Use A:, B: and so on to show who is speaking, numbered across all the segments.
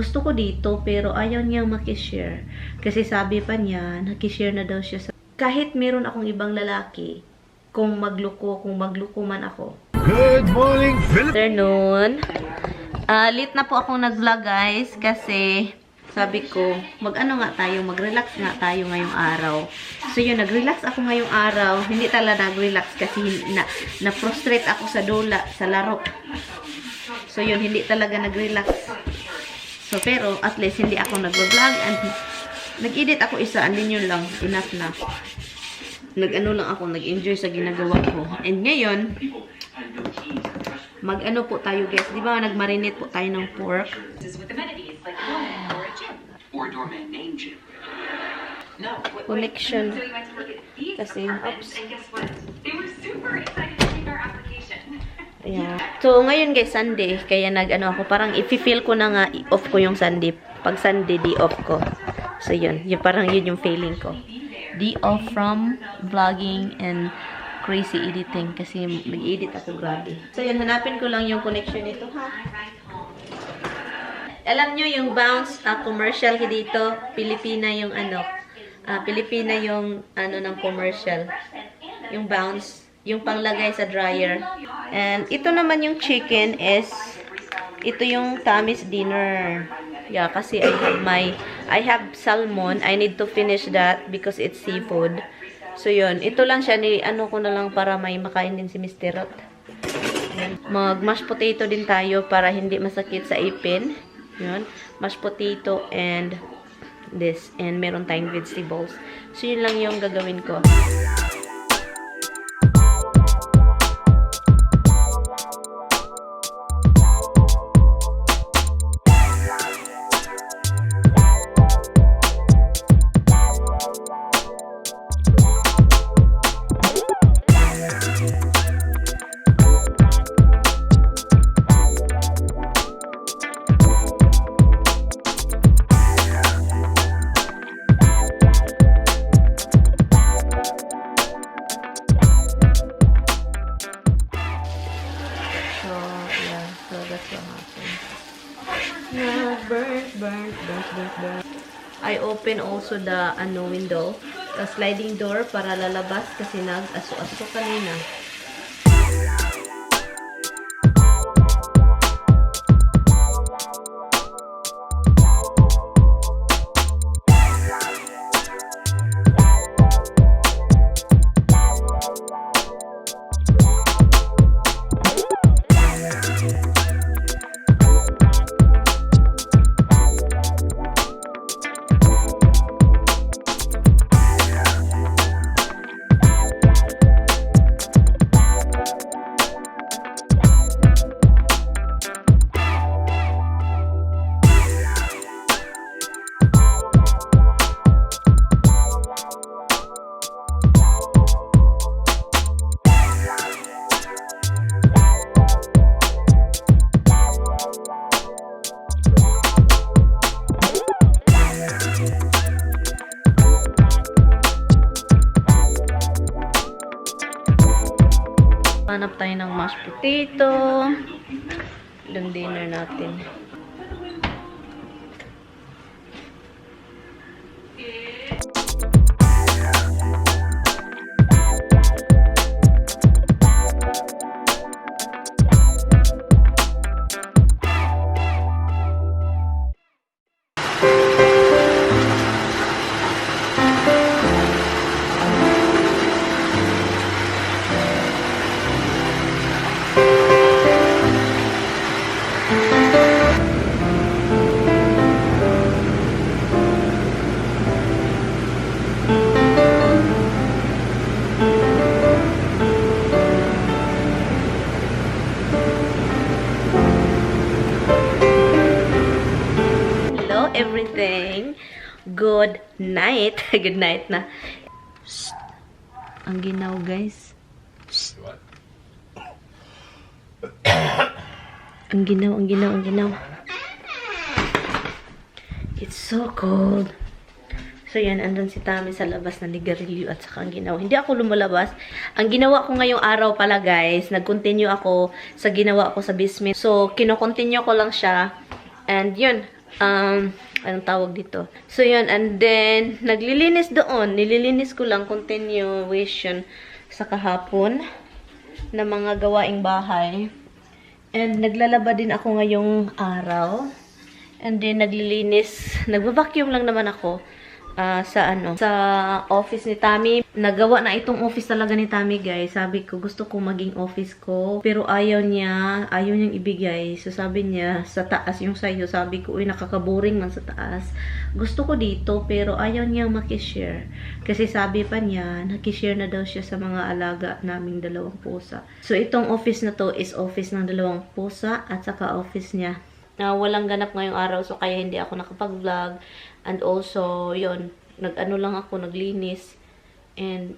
A: gusto ko dito, pero ayaw niyang makishare. Kasi sabi pa niya, nakishare na daw siya sa... Kahit meron akong ibang lalaki, kung magluko man ako.
B: Good morning, Philip!
A: Afternoon. Late na po akong nag-vlog, guys, kasi sabi ko, mag-relax nga tayo ngayong araw. So yun, nag-relax ako ngayong araw. Hindi talaga nag-relax kasi na-frustrate ako sa sa laro. So yun, hindi talaga nag-relax. So pero, at least hindi ako nag-vlog and nag-edit ako isa, andin yun lang, enough na. Nag-enjoy sa ginagawa ko. And ngayon, mag-ano po tayo, guys. Di ba, nag-marinate po tayo ng pork. Connection. Kasi, oops. Ayan. So, ngayon guys, Sunday. Kaya ako, parang i-feel ko na nga, off ko yung Sunday. Pag Sunday, di off ko. So, yun. Parang yun yung feeling ko. Di off from vlogging and crazy editing. Kasi nag-edit ako, grabe. So, yun. Hanapin ko lang yung connection nito, ha? Alam nyo, yung bounce commercial dito, Pilipina yung Pilipina yung ng commercial. Yung bounce. Yung panglagay sa dryer. And ito naman yung chicken is, ito yung Tammy's dinner. Yeah, kasi I have salmon. I need to finish that because it's seafood. So yun, ito lang siya, ko na lang para may makain din si Mr. Rot. Mag-mashed potato din tayo para hindi masakit sa ipin. Yun, mashed potato and this. And meron tayong vegetables. So yun lang yung gagawin ko. Burn. I open also the window, the sliding door para lalabas kasi nag-aso-aso kanina. Hanap tayo ng mashed potato. Yung dinner natin. Everything. Good night. Good night na. Shh. Ang ginaw, guys. Shh. Ang ginaw. It's so cold. So yan, andun si Tami sa labas na nigarilyo at saka ang ginawa. Hindi ako lumalabas. Ang ginawa ko ngayong araw pala, guys, nag-continue ako sa ginawa ko sa basement. So, kino-continue ko lang siya. And yun, anong tawag dito? So, yun. And then, naglilinis doon. Nililinis ko lang continuation sa kahapon na mga gawaing bahay. And naglalaba din ako ngayong araw. And then, naglilinis. Nagba-vacuum lang naman ako. Sa office ni Tami. Nagawa na itong office talaga ni Tami, guys. Sabi ko, gusto ko maging office ko. Pero ayaw niyang ibigay. So, sabi niya, sa taas yung sayo. Sabi ko, uy, nakakaboring man sa taas. Gusto ko dito, pero ayaw niyang makishare. Kasi sabi pa niya, nakishare na daw siya sa mga alaga naming 2 pusa. So, itong office na to is office ng 2 pusa at saka office niya. Walang ganap ngayong araw, so kaya hindi ako nakapag-vlog. And also, yun, naglinis. And,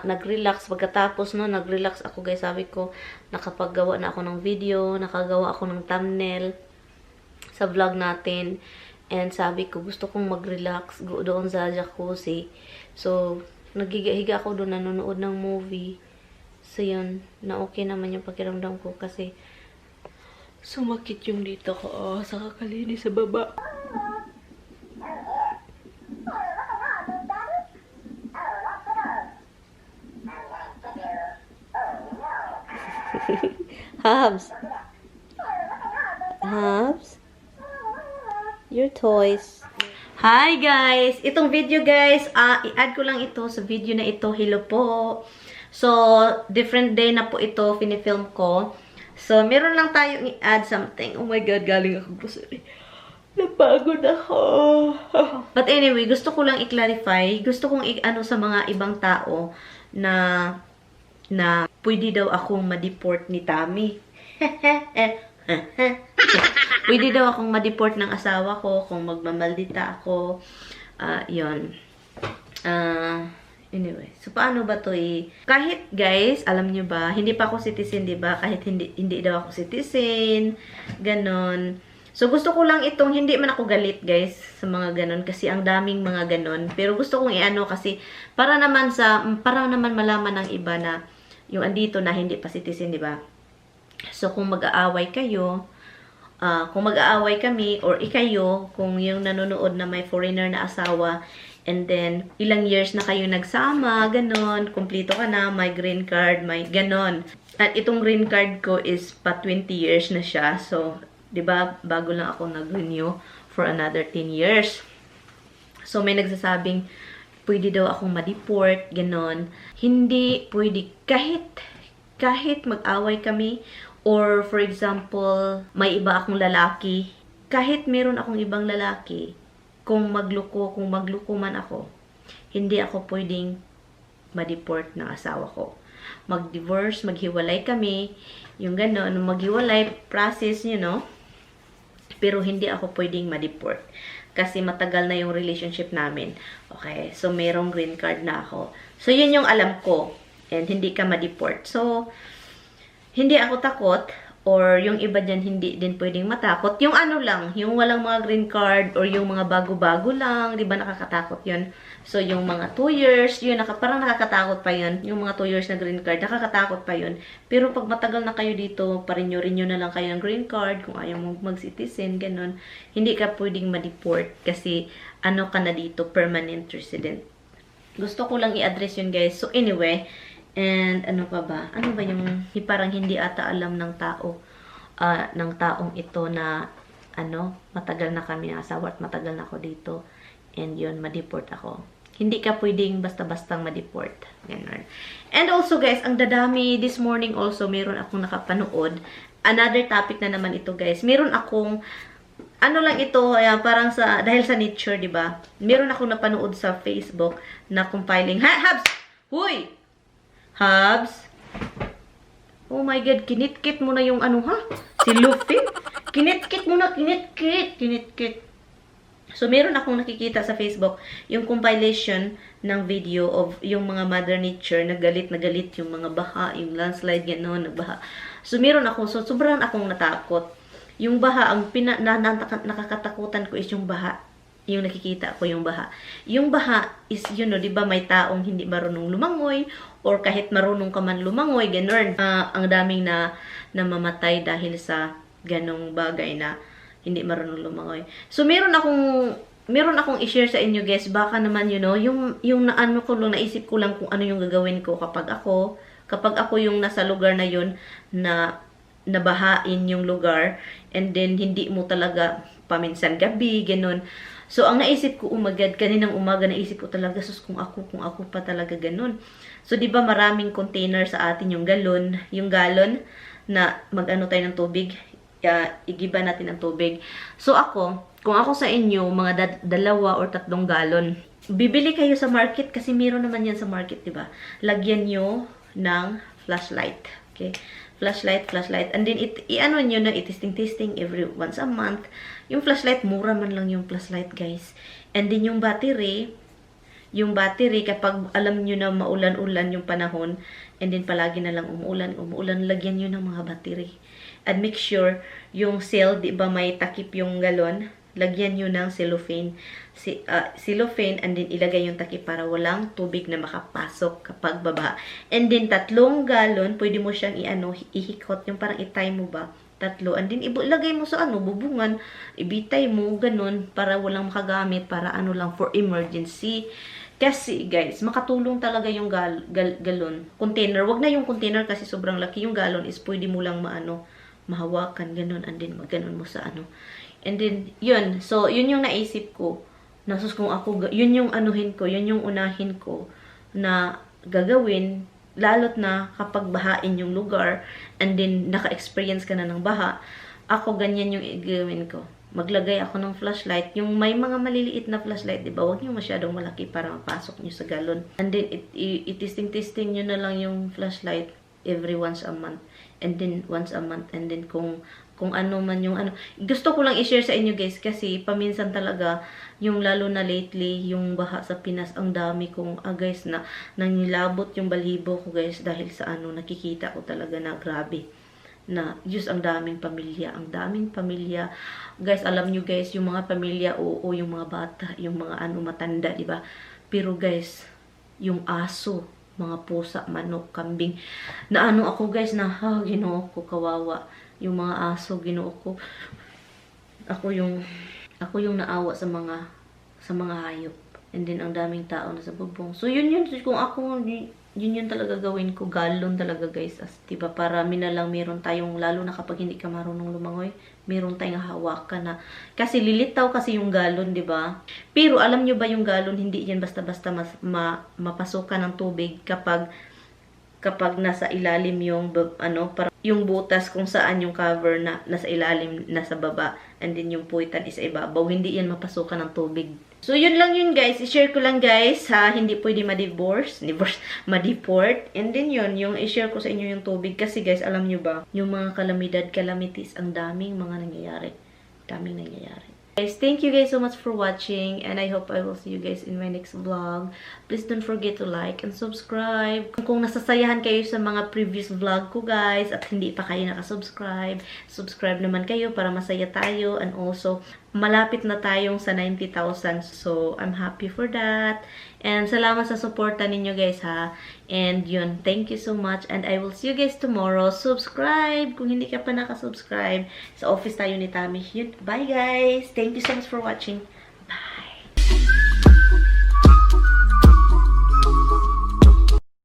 A: nag-relax. Pagkatapos, no, nag-relax ako, guys. Sabi ko, nakapaggawa na ako ng video, nakagawa ako ng thumbnail sa vlog natin. And sabi ko, gusto kong mag-relax doon sa jacuzzi. So, nagiga-higa ako doon, nanonood ng movie. So, yun, na okay naman yung pakiramdam ko kasi sumakit yung dito ko, sa kakalinis sa baba. Habs. Your toys. Hi guys! Itong video guys, i-add ko lang ito sa video na ito. Hello po. So, different day na po ito, finifilm ko. So, meron lang tayong i-add something. Oh my God, galing ako grocery. Napagod ako. But anyway, gusto ko lang i-clarify. Gusto kong i-ano sa mga ibang tao na pwede daw akong ma-deport ni Tami. Pwede daw akong ma-deport ng asawa ko kung magmamaldita ako. Yun. Anyway, so paano ba to kahit guys, alam nyo ba, hindi pa ako citizen, di ba? Kahit hindi daw ako citizen, ganon. So gusto ko lang itong, hindi man ako galit guys sa mga ganon kasi ang daming mga ganon. Pero gusto kong i-ano kasi para naman malaman ng iba na yung andito na hindi pa citizen, di ba? So kung mag-aaway kayo, kung mag-aaway kami or ikayo, kung yung nanonood na may foreigner na asawa, and then, ilang years na kayo nagsama, ganon, kumpleto ka na, may green card, may ganon. At itong green card ko is pa 20 years na siya. So, di ba bago lang ako nag-renew for another 10 years. So, may nagsasabing, pwede daw akong ma-deport, ganon. Hindi pwede, kahit mag-away kami, or for example, may iba akong lalaki, kahit meron akong ibang lalaki, kung magluko man ako, hindi ako pwedeng ma-deport ng asawa ko. Mag-divorce, maghiwalay kami, yung gano'n, maghiwalay, process, you know, pero hindi ako pwedeng ma-deport. Kasi matagal na yung relationship namin. Okay, so merong green card na ako. So, yun yung alam ko. And hindi ka ma-deport. So, hindi ako takot. Or yung iba dyan hindi din pwedeng matakot. Yung ano lang, yung walang mga green card or yung mga bago-bago lang, di ba nakakatakot yun? So yung mga 2 years, yun, parang nakakatakot pa yun. Yung mga 2 years na green card, nakakatakot pa yun. Pero pag matagal na kayo dito, parinyo-rinyo na lang kayo ng green card, kung ayaw mo mag-citizen, ganun. Hindi ka pwedeng ma-deport kasi ano ka na dito, permanent resident. Gusto ko lang i-address yun guys. So anyway, and ano pa ba? Ano ba yung parang hindi ata alam ng tao, ng taong ito na ano, matagal na kami asawa at matagal na ako dito. And yun, ma-deport ako. Hindi ka pwedeng basta-bastang ma-deport. Ganun. And also guys, ang dadami this morning also, meron akong nakapanood. Another topic na naman ito guys. Meron akong ano lang ito, parang dahil sa nature, di ba? Meron akong napanood sa Facebook na compiling. Habs! Huy! Habs. Oh my God, kinitkit mo na yung ano ha? Si Luffy. Kinitkit mo na, kinitkit. So, meron akong nakikita sa Facebook, yung compilation ng video of yung mga mother nature, nagalit yung mga baha, yung landslide, gano'n, nagbaha. So, meron ako, so sobrang akong natakot. Yung baha, ang nakakatakutan ko is yung baha. Yung nakikita ko yung baha. Yung baha is, you know, di ba may taong hindi marunong lumangoy or kahit marunong ka man lumangoy, gano'n. Ang daming na namamatay dahil sa ganong bagay na hindi marunong lumangoy. So, meron akong i-share sa inyo, guys. Baka naman, yung naano ko lang, naisip ko lang kung ano yung gagawin ko kapag ako yung nasa lugar na yun, na nabahain yung lugar, and then hindi mo talaga paminsan gabi, ganun. So, ang naisip ko umagad, kaninang umaga, naisip ko talaga, sus, kung ako pa talaga ganun. So, di ba maraming container sa atin, yung galon na mag-ano tayo ng tubig, igiba natin ng tubig. So, kung ako sa inyo, mga 2 or 3 galon, bibili kayo sa market, kasi meron naman yan sa market, di ba? Lagyan nyo ng flashlight, okay? Flashlight, and then i-ano nyo na, i-testing every once a month. Yung flashlight, mura man lang yung flashlight, guys. And then yung battery, kapag alam nyo na maulan-ulan yung panahon, and then palagi na lang umuulan, lagyan nyo ng mga battery. And make sure, yung cell, di ba may takip yung galon, lagyan nyo ng cellophane, and then ilagay yung takip para walang tubig na makapasok kapag baba. And then 3 galon, pwede mo siyang ihikot, yung parang itay mo ba, 3, and then ilagay mo sa bubungan, ibitay mo, ganun, para walang makagamit, para lang, for emergency. Kasi, guys, makatulong talaga yung galon. Container, wag na yung container kasi sobrang laki. Yung galon is pwede mo lang mahawakan, ganun, and then maganon mo sa And then, yun. So, yun yung naisip ko. Nasus kung ako, yun yung yun yung unahin ko na gagawin, lalot na kapag bahain yung lugar, and then naka-experience ka na ng baha, ako ganyan yung gagawin ko. Maglagay ako ng flashlight. Yung may mga maliliit na flashlight, diba? Huwag nyo masyadong malaki para mapasok nyo sa galon. And then, i-testing nyo na lang yung flashlight every once a month. And then, once a month. And then, kung ano man yung gusto ko lang i-share sa inyo, guys, kasi paminsan talaga, yung lalo na lately, yung baha sa Pinas, ang dami kong, guys, na nangilabot yung balibo ko, guys, dahil sa nakikita ko talaga na grabe. Na, Diyos, ang daming pamilya. Guys, alam nyo, guys, yung mga pamilya, oo, yung mga bata, yung mga matanda, diba? Pero, guys, yung aso, mga pusa, manok, kambing, na ako, guys, na, Ginoo ko, kawawa. Yung mga aso, Ginoo ko. Ako yung naawa sa mga hayop. And then, ang daming tao na sa bubong. So, yun. Kung ako, yun talaga gawin ko. Galon talaga, guys. Diba, para lang meron tayong, lalo na kapag hindi ka marunong lumangoy, meron tayong hawakan na. Kasi lilitaw kasi yung galon, diba? Pero, alam nyo ba yung galon, hindi yan basta-basta mapasukan ng tubig kapag nasa ilalim yung yung butas kung saan yung cover na nasa ilalim, nasa baba, and then yung puwitan is ibabaw, hindi yan mapasukan ng tubig. So, yun lang yun, guys. I-share ko lang, guys, hindi pwede ma-deport. And then yun, yung i-share ko sa inyo yung tubig. Kasi, guys, alam nyo ba, yung mga calamities, ang daming mga nangyayari. Guys, thank you guys so much for watching, and I hope I will see you guys in my next vlog. Please don't forget to like and subscribe. Kung nasasayahan kayo sa mga previous vlog ko, guys, at hindi pa kayo nakasubscribe, subscribe naman kayo para masaya tayo, and also malapit na tayong sa 90,000. So, I'm happy for that. And salamat sa suporta ninyo, guys, ha. And yun, thank you so much. And I will see you guys tomorrow. Subscribe kung hindi ka pa nakasubscribe. Sa office tayo ni Tami. Yun, bye, guys. Thank you so much for watching.